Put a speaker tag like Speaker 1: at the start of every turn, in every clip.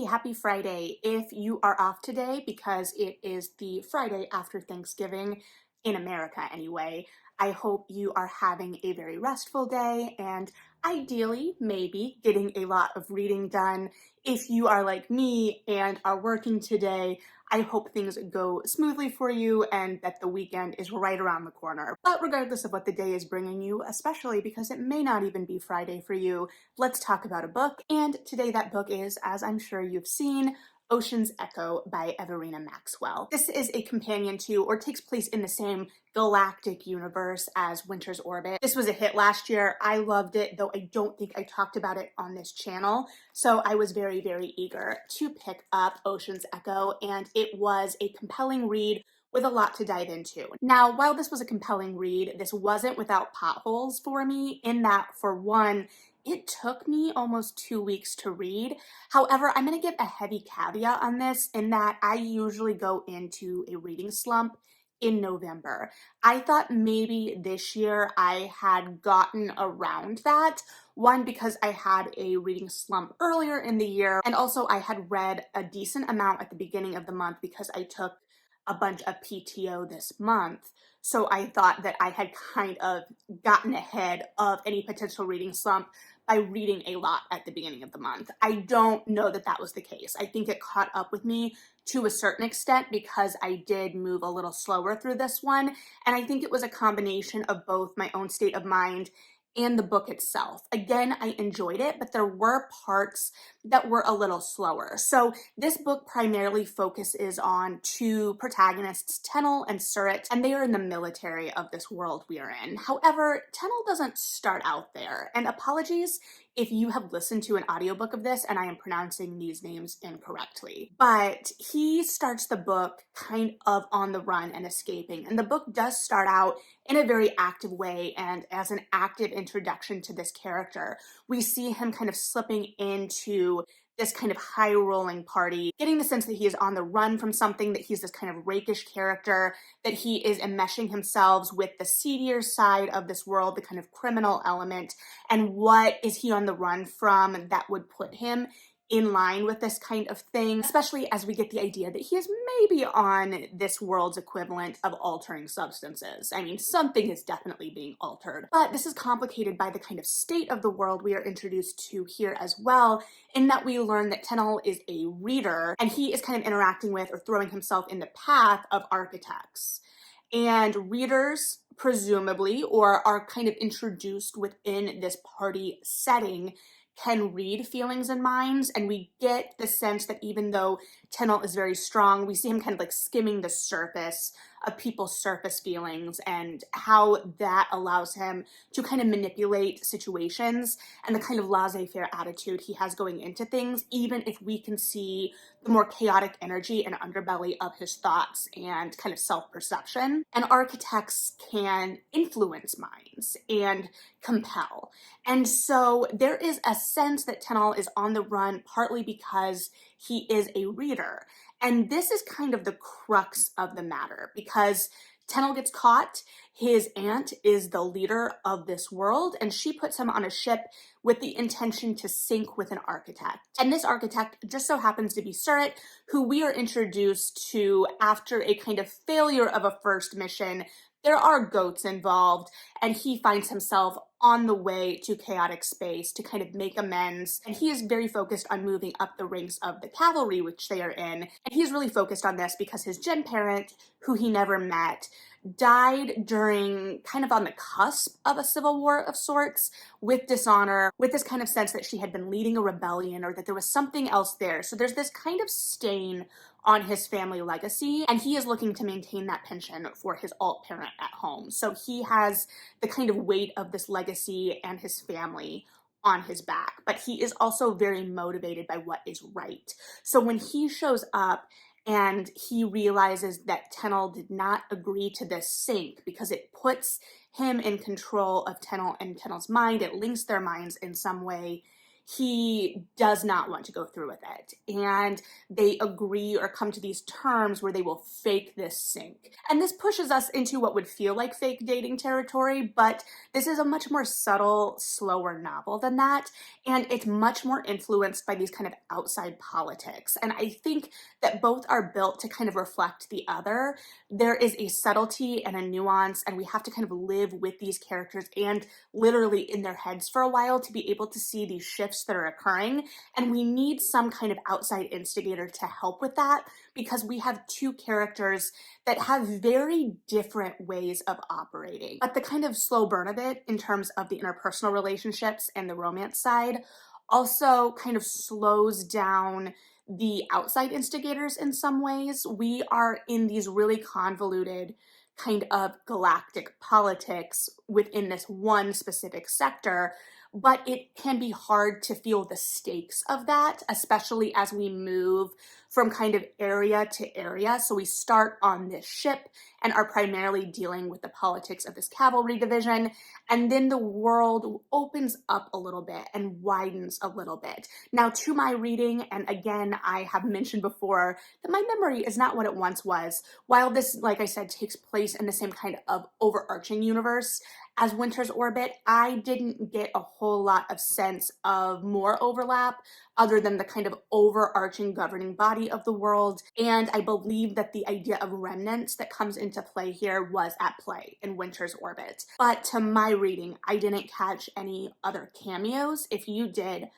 Speaker 1: happy Friday. If you are off today because it is the Friday after Thanksgiving, in America anyway, I hope you are having a very restful day and ideally maybe getting a lot of reading done. If you are like me and are working today, I hope things go smoothly for you and that the weekend is right around the corner. But regardless of what the day is bringing you, especially because it may not even be Friday for you, let's talk about a book. And today that book is, as I'm sure you've seen, Ocean's Echo by Everina Maxwell. This is a companion to, or takes place in the same galactic universe as Winter's Orbit. This was a hit last year. I loved it, though I don't think I talked about it on this channel. So I was very, very eager to pick up Ocean's Echo, and it was a compelling read with a lot to dive into. Now, while this was a compelling read, this wasn't without potholes for me, in that, for one, it took me almost 2 weeks to read. However, I'm going to give a heavy caveat on this in that I usually go into a reading slump in November. I thought maybe this year I had gotten around that. One, because I had a reading slump earlier in the year, and also I had read a decent amount at the beginning of the month because I took a bunch of PTO this month. So I thought that I had kind of gotten ahead of any potential reading slump by reading a lot at the beginning of the month. I don't know that that was the case. I think it caught up with me to a certain extent because I did move a little slower through this one. And I think it was a combination of both my own state of mind and the book itself. Again, I enjoyed it, but there were parts that were a little slower. So this book primarily focuses on two protagonists, Tennille and Surratt, and they are in the military of this world we are in. However, Tennille doesn't start out there, and apologies if you have listened to an audiobook of this and I am pronouncing these names incorrectly. But he starts the book kind of on the run and escaping, and the book does start out in a very active way and as an active introduction to this character. We see him kind of slipping into this kind of high-rolling party, getting the sense that he is on the run from something, that he's this kind of rakish character, that he is enmeshing himself with the seedier side of this world, the kind of criminal element, and what is he on the run from that would put him in line with this kind of thing, especially as we get the idea that he is maybe on this world's equivalent of altering substances. I mean, something is definitely being altered, but this is complicated by the kind of state of the world we are introduced to here as well, in that we learn that Tennille is a reader, and he is kind of interacting with or throwing himself in the path of architects. And readers, presumably, or are kind of introduced within this party setting, can read feelings and minds, and we get the sense that even though Tennille is very strong, we see him kind of like skimming the surface of people's surface feelings and how that allows him to kind of manipulate situations and the kind of laissez-faire attitude he has going into things, even if we can see the more chaotic energy and underbelly of his thoughts and kind of self-perception. And architects can influence minds and compel. And so there is a sense that Tennille is on the run partly because he is a reader. And this is kind of the crux of the matter, because Tennille gets caught. His aunt is the leader of this world, and she puts him on a ship with the intention to sink with an architect. And this architect just so happens to be Surratt, who we are introduced to after a kind of failure of a first mission. There are goats involved, and he finds himself on the way to chaotic space to kind of make amends. And he is very focused on moving up the ranks of the cavalry, which they are in. And he's really focused on this because his gen parent, who he never met, died during kind of on the cusp of a civil war of sorts, with dishonor, with this kind of sense that she had been leading a rebellion or that there was something else there. So there's this kind of stain on his family legacy, and he is looking to maintain that pension for his alt parent at home. So he has the kind of weight of this legacy and his family on his back, but he is also very motivated by what is right. So when he shows up and he realizes that Tennille did not agree to this sink because it puts him in control of Tennille and Tennille's mind, it links their minds in some way, he does not want to go through with it. And they agree or come to these terms where they will fake this sync. And this pushes us into what would feel like fake dating territory, but this is a much more subtle, slower novel than that. And it's much more influenced by these kind of outside politics. And I think that both are built to kind of reflect the other. There is a subtlety and a nuance, and we have to kind of live with these characters and literally in their heads for a while to be able to see these shifts that are occurring. And we need some kind of outside instigator to help with that because we have two characters that have very different ways of operating. But the kind of slow burn of it in terms of the interpersonal relationships and the romance side also kind of slows down the outside instigators in some ways. We are in these really convoluted kind of galactic politics within this one specific sector, but it can be hard to feel the stakes of that, especially as we move from kind of area to area. So we start on this ship and are primarily dealing with the politics of this cavalry division, and then the world opens up a little bit and widens a little bit. Now, to my reading, and again, I have mentioned before that my memory is not what it once was. While this, like I said, takes place in the same kind of overarching universe as Winter's Orbit, I didn't get a whole lot of sense of more overlap other than the kind of overarching governing body of the world. And I believe that the idea of remnants that comes into play here was at play in Winter's Orbit. But to my reading, I didn't catch any other cameos. If you did,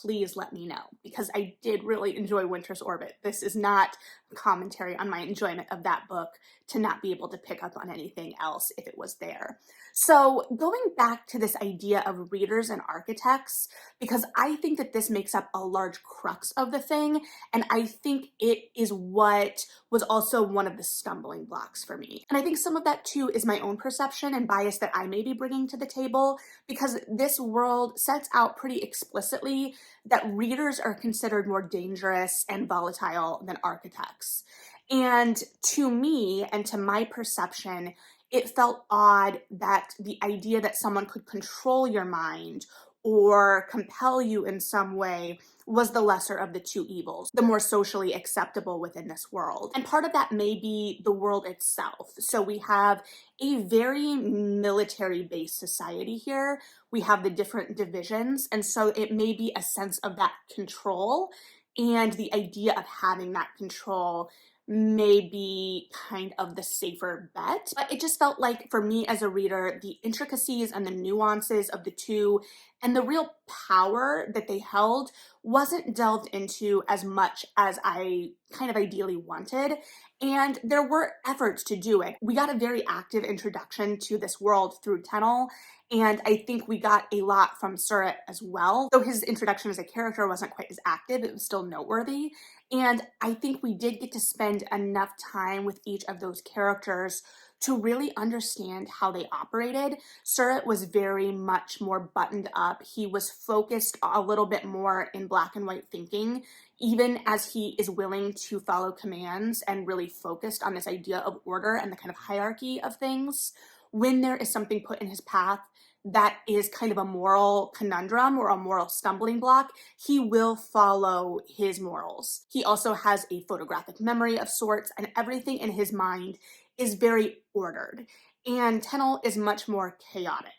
Speaker 1: please let me know, because I did really enjoy Winter's Orbit. This is not commentary on my enjoyment of that book to not be able to pick up on anything else if it was there. So going back to this idea of readers and architects, because I think that this makes up a large crux of the thing, and I think it is what was also one of the stumbling blocks for me. And I think some of that too is my own perception and bias that I may be bringing to the table, because this world sets out pretty explicitly that readers are considered more dangerous and volatile than architects. And to me, and to my perception, it felt odd that the idea that someone could control your mind or compel you in some way was the lesser of the two evils, the more socially acceptable within this world. And part of that may be the world itself. So we have a very military-based society here. We have the different divisions, and so it may be a sense of that control, and the idea of having that control may be kind of the safer bet. But it just felt like, for me as a reader, the intricacies and the nuances of the two and the real power that they held wasn't delved into as much as I kind of ideally wanted. And there were efforts to do it. We got a very active introduction to this world through Tennel, and I think we got a lot from Surratt as well. Though his introduction as a character wasn't quite as active, it was still noteworthy. And I think we did get to spend enough time with each of those characters to really understand how they operated. Surratt was very much more buttoned up. He was focused a little bit more in black and white thinking, even as he is willing to follow commands and really focused on this idea of order and the kind of hierarchy of things. When there is something put in his path that is kind of a moral conundrum or a moral stumbling block, he will follow his morals. He also has a photographic memory of sorts, and everything in his mind is very ordered. And Tennel is much more chaotic.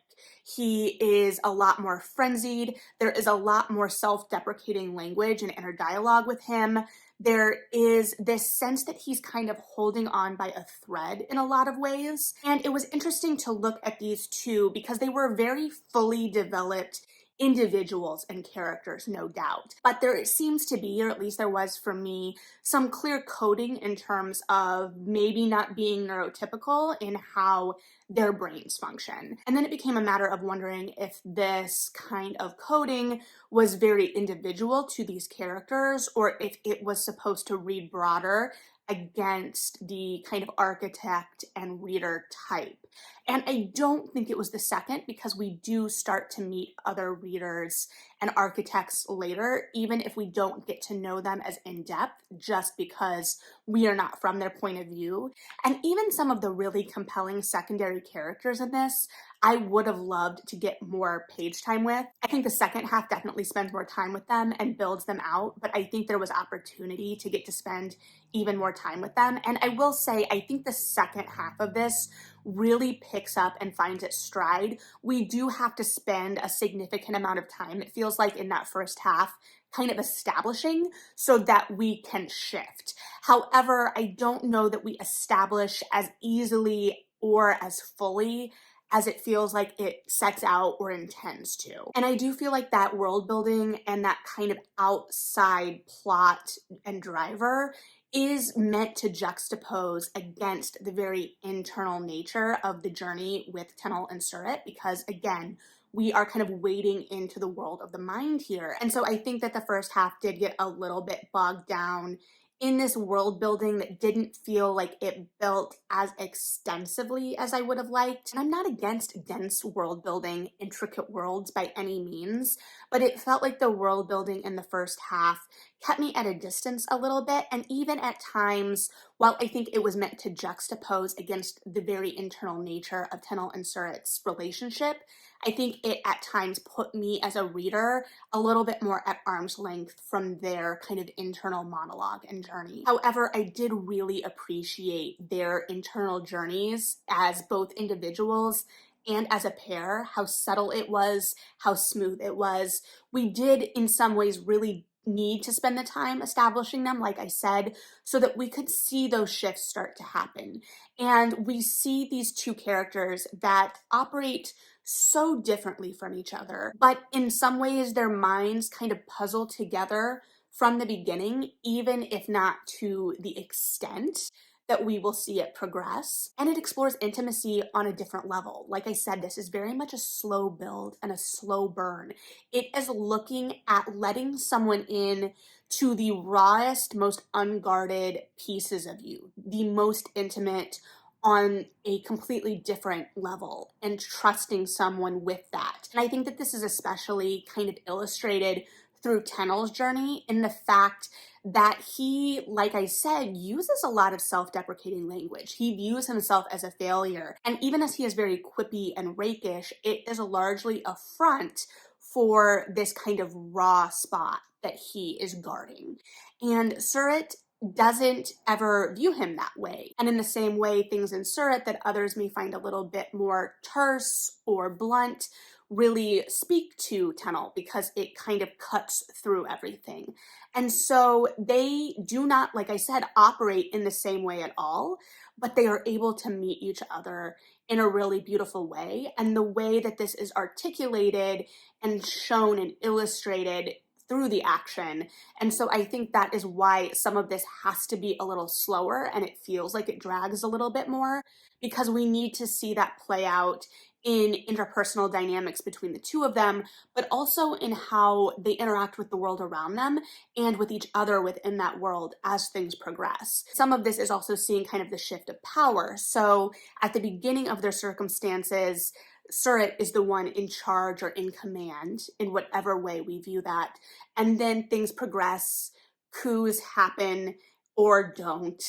Speaker 1: He is a lot more frenzied. There is a lot more self-deprecating language and inner dialogue with him. There is this sense that he's kind of holding on by a thread in a lot of ways. And it was interesting to look at these two because they were very fully developed individuals and characters, no doubt. But there seems to be, or at least there was for me, some clear coding in terms of maybe not being neurotypical in how their brains function. And then it became a matter of wondering if this kind of coding was very individual to these characters, or if it was supposed to read broader against the kind of architect and reader type And I don't think it was the second, because we do start to meet other readers and architects later, even if we don't get to know them as in depth, just because we are not from their point of view. And even some of the really compelling secondary characters in this, I would have loved to get more page time with. I think the second half definitely spends more time with them and builds them out, but I think there was opportunity to get to spend even more time with them. And I will say, I think the second half of this really picks up and finds its stride. We do have to spend a significant amount of time, it feels like, in that first half, kind of establishing so that we can shift. However, I don't know that we establish as easily or as fully as it feels like it sets out or intends to. And I do feel like that world building and that kind of outside plot and driver is meant to juxtapose against the very internal nature of the journey with Tennel and Surratt, because again, we are kind of wading into the world of the mind here. And so I think that the first half did get a little bit bogged down in this world building that didn't feel like it built as extensively as I would have liked. And I'm not against dense world building, intricate worlds by any means, but it felt like the world building in the first half kept me at a distance a little bit. And even at times, while I think it was meant to juxtapose against the very internal nature of Tennel and Surratt's relationship, I think it at times put me as a reader a little bit more at arm's length from their kind of internal monologue and journey. However, I did really appreciate their internal journeys as both individuals and as a pair, how subtle it was, how smooth it was. We did, in some ways, really need to spend the time establishing them, like I said, so that we could see those shifts start to happen. And we see these two characters that operate so differently from each other, but in some ways their minds kind of puzzle together from the beginning, even if not to the extent that we will see it progress. And it explores intimacy on a different level. Like I said, this is very much a slow build and a slow burn. It is looking at letting someone in to the rawest, most unguarded pieces of you, the most intimate, on a completely different level, and trusting someone with that. And I think that this is especially kind of illustrated through Tennel's journey in the fact that he, like I said, uses a lot of self-deprecating language. He views himself as a failure. And even as he is very quippy and rakish, it is largely a front for this kind of raw spot that he is guarding. And Surratt doesn't ever view him that way. And in the same way, things in Surratt that others may find a little bit more terse or blunt really speak to Tennel, because it kind of cuts through everything. And so they do not, like I said, operate in the same way at all, but they are able to meet each other in a really beautiful way. And the way that this is articulated and shown and illustrated through the action. And so I think that is why some of this has to be a little slower and it feels like it drags a little bit more, because we need to see that play out in interpersonal dynamics between the two of them, but also in how they interact with the world around them and with each other within that world as things progress. Some of this is also seeing kind of the shift of power. So at the beginning of their circumstances, Surratt is the one in charge or in command in whatever way we view that. And then things progress, coups happen or don't,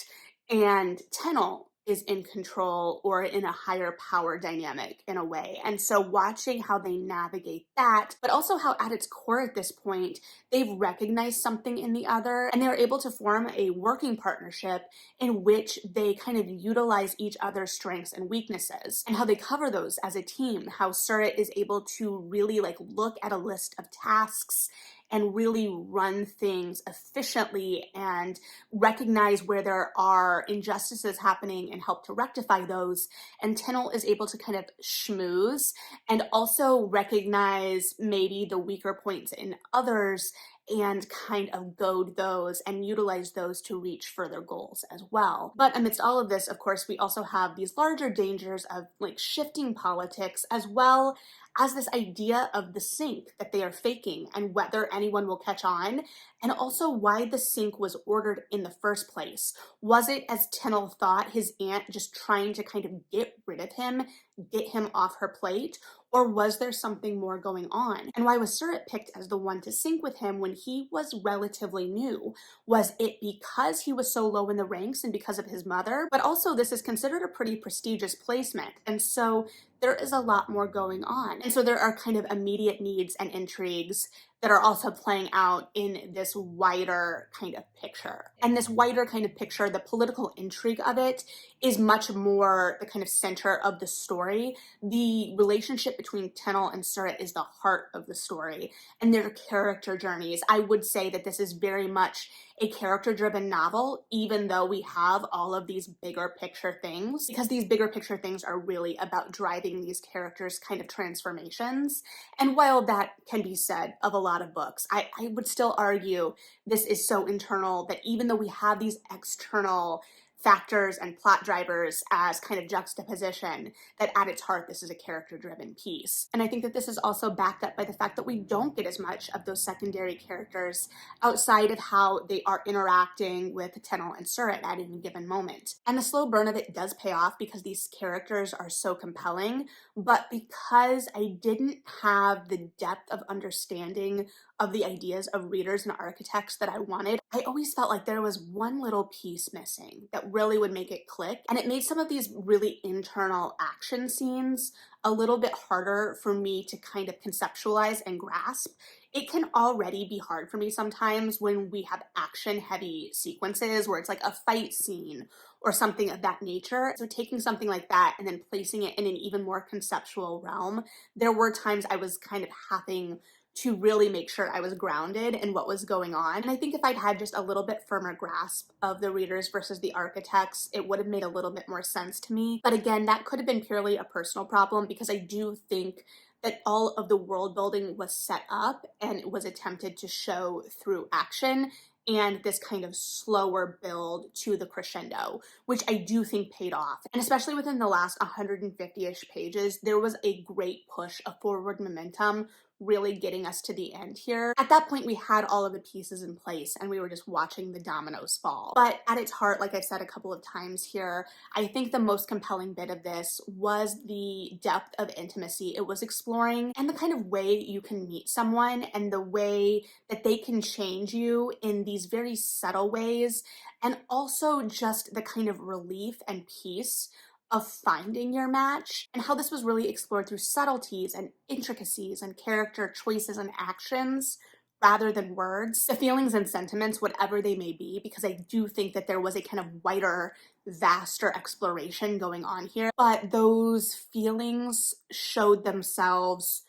Speaker 1: and Tennel is in control or in a higher power dynamic in a way. And so watching how they navigate that, but also how at its core at this point, they've recognized something in the other and they're able to form a working partnership in which they kind of utilize each other's strengths and weaknesses and how they cover those as a team, how Surratt is able to really look at a list of tasks and really run things efficiently and recognize where there are injustices happening and help to rectify those. And Tennel is able to kind of schmooze and also recognize maybe the weaker points in others and kind of goad those and utilize those to reach further goals as well. But amidst all of this, of course, we also have these larger dangers of shifting politics, as well as this idea of the sink that they are faking and whether anyone will catch on, and also why the sink was ordered in the first place. Was it, as Tennille thought, his aunt just trying to kind of get rid of him, get him off her plate? Or was there something more going on? And why was Surratt picked as the one to sink with him when he was relatively new? Was it because he was so low in the ranks and because of his mother? But also, this is considered a pretty prestigious placement. And so there is a lot more going on. And so there are kind of immediate needs and intrigues that are also playing out in this wider kind of picture. And this wider kind of picture, the political intrigue of it, is much more the kind of center of the story. The relationship between Tennille and Surratt is the heart of the story, and their character journeys. I would say that this is very much a character-driven novel, even though we have all of these bigger picture things, because these bigger picture things are really about driving these characters' kind of transformations. And while that can be said of a lot of books, I would still argue this is so internal that even though we have these external factors and plot drivers as kind of juxtaposition, that at its heart, this is a character-driven piece. And I think that this is also backed up by the fact that we don't get as much of those secondary characters outside of how they are interacting with Tennille and Surratt at any given moment. And the slow burn of it does pay off because these characters are so compelling, but because I didn't have the depth of understanding of the ideas of readers and architects that I wanted, I always felt like there was one little piece missing that really would make it click. And it made some of these really internal action scenes a little bit harder for me to kind of conceptualize and grasp. It can already be hard for me sometimes when we have action heavy sequences where it's like a fight scene or something of that nature. So taking something like that and then placing it in an even more conceptual realm, there were times I was kind of having to really make sure I was grounded in what was going on. And I think if I'd had just a little bit firmer grasp of the readers versus the architects, it would have made a little bit more sense to me. But again, that could have been purely a personal problem because I do think that all of the world building was set up and it was attempted to show through action and this kind of slower build to the crescendo, which I do think paid off. And especially within the last 150-ish pages, there was a great push of forward momentum really getting us to the end here. At that point, we had all of the pieces in place and we were just watching the dominoes fall. But at its heart, like I've said a couple of times here, I think the most compelling bit of this was the depth of intimacy it was exploring and the kind of way you can meet someone and the way that they can change you in these very subtle ways, and also just the kind of relief and peace of finding your match, and how this was really explored through subtleties and intricacies and character choices and actions rather than words. The feelings and sentiments, whatever they may be, because I do think that there was a kind of wider, vaster exploration going on here, but those feelings showed themselves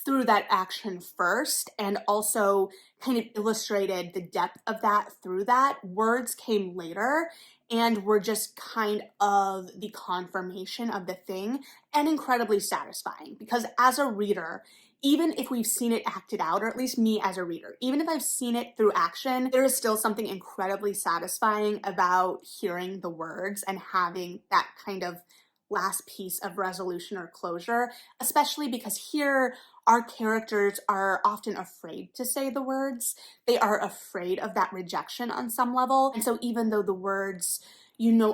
Speaker 1: through that action first and also kind of illustrated the depth of that through that. Words came later and were just kind of the confirmation of the thing, and incredibly satisfying because as a reader, even if we've seen it acted out, or at least me as a reader, even if I've seen it through action, there is still something incredibly satisfying about hearing the words and having that kind of last piece of resolution or closure, especially because here our characters are often afraid to say the words. They are afraid of that rejection on some level. And so even though the words,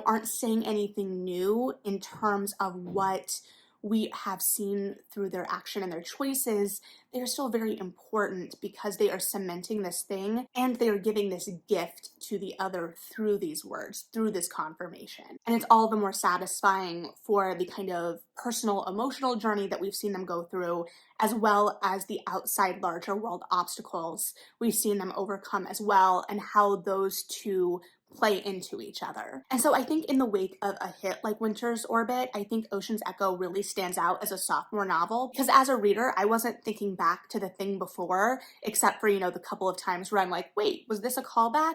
Speaker 1: aren't saying anything new in terms of what we have seen through their action and their choices, they're still very important because they are cementing this thing and they are giving this gift to the other through these words, through this confirmation. And it's all the more satisfying for the kind of personal, emotional journey that we've seen them go through, as well as the outside larger world obstacles we've seen them overcome as well, and how those two play into each other. And so I think in the wake of a hit like Winter's Orbit, I think Ocean's Echo really stands out as a sophomore novel because as a reader, I wasn't thinking back to the thing before, except for, the couple of times where I'm like, wait, was this a callback?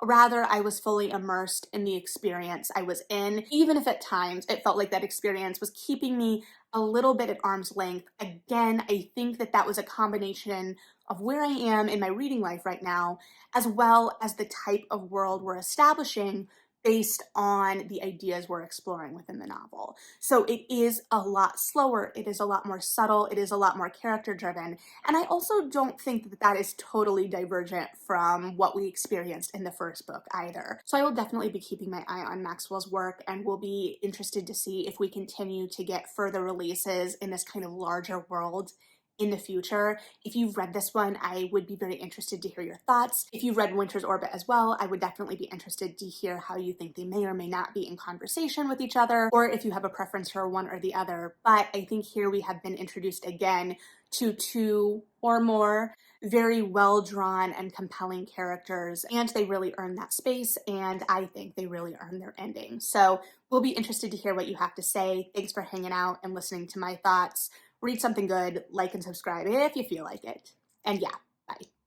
Speaker 1: Rather, I was fully immersed in the experience I was in, even if at times it felt like that experience was keeping me a little bit at arm's length. Again, I think that that was a combination of where I am in my reading life right now, as well as the type of world we're establishing based on the ideas we're exploring within the novel. So it is a lot slower, it is a lot more subtle, it is a lot more character driven, and I also don't think that that is totally divergent from what we experienced in the first book either. So I will definitely be keeping my eye on Maxwell's work and will be interested to see if we continue to get further releases in this kind of larger world in the future. If you've read this one, I would be very interested to hear your thoughts. If you've read Winter's Orbit as well, I would definitely be interested to hear how you think they may or may not be in conversation with each other, or if you have a preference for one or the other. But I think here we have been introduced again to two or more very well-drawn and compelling characters, and they really earn that space, and I think they really earn their ending. So we'll be interested to hear what you have to say. Thanks for hanging out and listening to my thoughts. Read something good, like and subscribe if you feel like it. And yeah, bye.